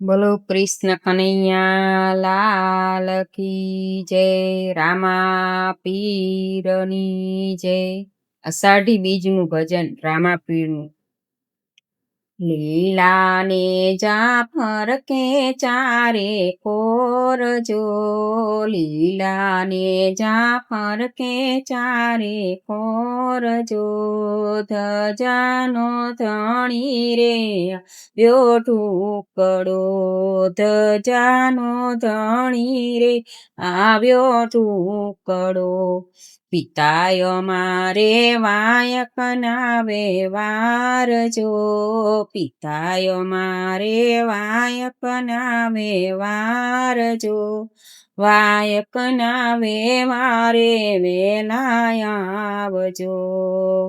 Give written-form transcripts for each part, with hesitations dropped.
બોલો કૃષ્ણ કનૈયા લાલ કી જય, રામા પીરની જય. અષાઢી બીજનું ભજન રામા પીરનું. લીલા ને જાફર કે ચારે કોર જો, લીલા ને જાફર કે ચારે કોર જો, ધજાનો ધણી રે આવ્યો ઢુકડો, ધજાનો ધણી રે આવ્યો ઢુકડો. પિતાય મારે વાયક ના વ્યવહાર જો, પિતાય મારે વાયક ના વ્યવહાર જો, વાયક ના વ્યવહારે વેલા આવજો,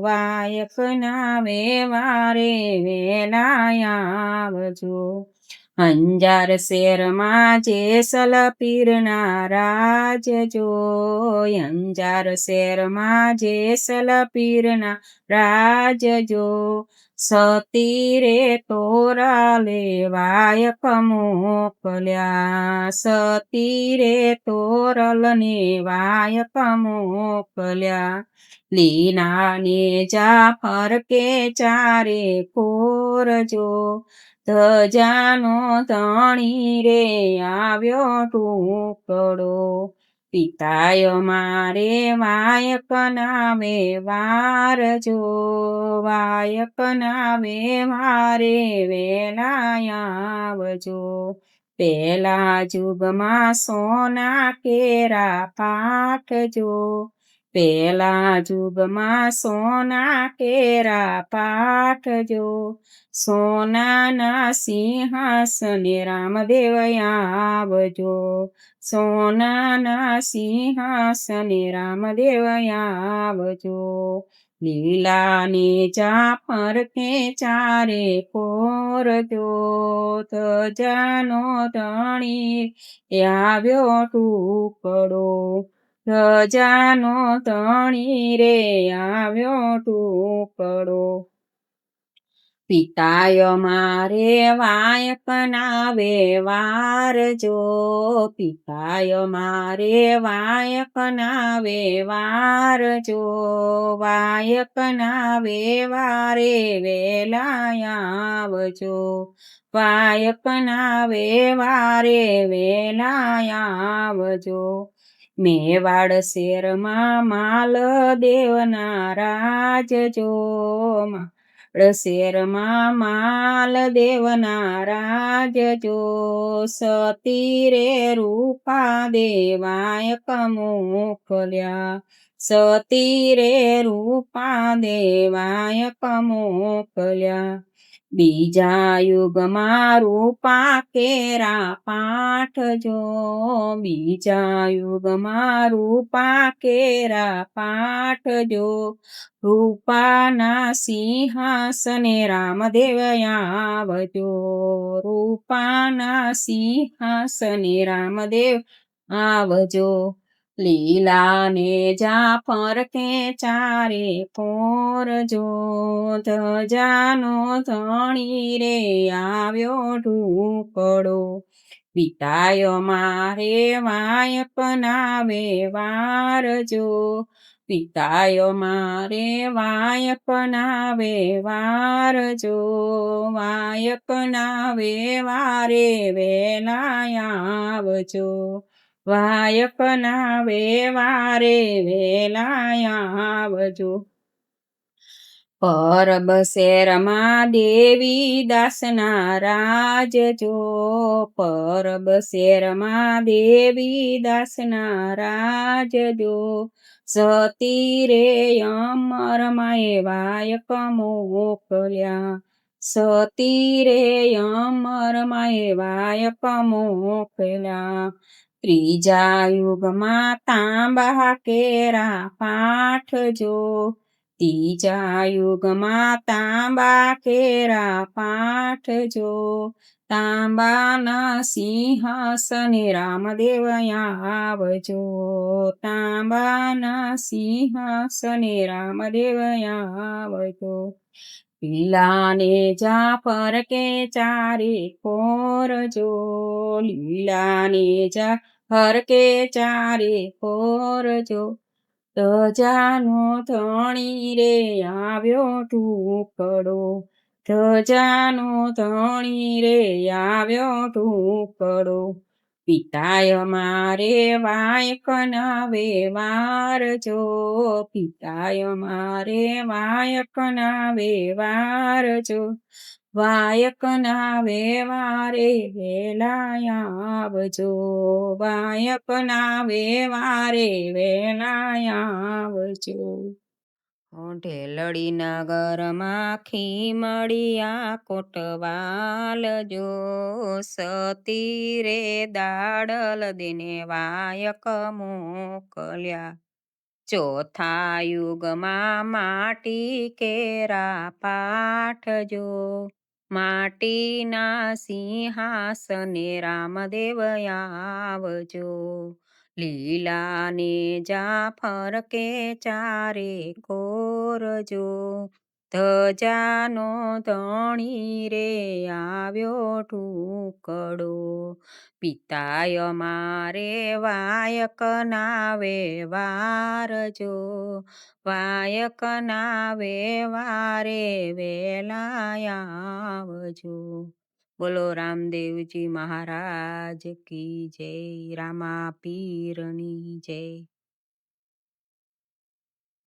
વાયક ના વ્યવહારે વેલા આવજો. અંજાર શેરમાં જેસલ પીરના રાજ જો, અંજાર શેરમાં જેસલ પીરના રાજ જો, સતી રે તોરા લેવાયક મોકલ્યા, સતી રે તોરલ ને વાયક મોકલ્યા. લીના ને જાફર કે ચારે કોર જો, ધજાનો ધણી રે આવ્યો ઢુકડો. પિતાય મારે વાયક ના વ્યવહાર જો, વાયક ના વ્યવહારે વેલા આવજો. પેલા જુગમાં સોના કેરા પાઠજો, પેલા જુગમાં સોના કેરા પાઠજો, સોનાના સિંહાસને રામદેવ આવજો, સોનાના સિંહાસને રામદેવ આવજો. લીલા ને જાફર કે ચારે કોર જો, ધજાનો ધણી આવ્યો ઢુકડો, ધજાનો ધણી રે આવ્યો ઢુકડો. પિતાય મારે વાયક ના વ્યવહાર જો, પિતાય મારે વાયક ના વ્યવહાર જો, વાયક ના વ્યવહારે વેલા આવજો, વાયક ના વ્યવહારે વેલા આવજો. મેવાડ શેરમાં માલ દેવના રાજ જો, શેરમાં માલ દેવના રાજ જો, સતી રે રૂપા દેવાયક મોકલ્યા, સતી રે રૂપા દેવાયક મોકલ્યા. બીજા યુગમાં રૂપા કેરા પાઠજો, બીજા યુગમાં રૂપા કેરા પાઠજો, રૂપાના સિંહાસને રામદેવ આવજો, રૂપાના સિંહાસને રામદેવ આવજો. લીલા ને જાફર કે ચારે કોર જો, ધજાનો ધણી રે આવ્યો ઢુકડો. પિતાય મારે વાયક ના વ્યવહાર જો, પિતાય મારે વાયક ના વ્યવહાર જો, વાયક ના વ્યવહારે વેલા આવજો, વાયક ના વ્યવહારે વેલા આવજો. પરબ શેરમાં દેવી દાસના રાજ જો, પરબ શેરમાં દેવી દાસના રાજ જો, સતી રે અમર માએ વાયક મોકલ્યા, સતી રે અમર માએ વાયક મોકલ્યા. ત્રીજા યુગમાં તાંબા કેરા પાઠજો, ત્રીજા યુગમાં તાંબા કેરા પાઠજો, તાંબાના સિંહાસને રામદેવ આવજો, તાંબાના સિંહાસને રામદેવ આવજો. લીલા ને જાફર કે ચારે કોર જો, લીલા ને જાફર કે ચારે કોર જો, ધજાનો ધણી રે આવ્યો ટુકડો, ધજાનો ધણી રે આવ્યો ટુકડો, પિતાય મારે વાયકના વ્યવહાર જો, પિતાય મારે વાયકના વ્યવહાર જો, વાયકના વ્યવહારે વેલા આવજો, વાયકના વ્યવહારે વેલા આવજો. ઢેલડી નગરમાં ખીમડિયા કોટવાલ જો, સતી રે દાડલ દિને વાયક મોકલ્યા, ચોથા યુગમાં માટી કેરા પાઠજો, માટીના સિંહાસને રામદેવ આવજો, લીલા ને જાફર કે ચારે કોરજો, ધજાનો ધણી રે આવ્યો ટુકડો, પિતાય મારે વાયકના વ્યવહાર જો, વાયકના વ્યવહારે વેલા આવજો. બોલો રામદેવજી મહારાજ કી જય, રામા પીરની જય.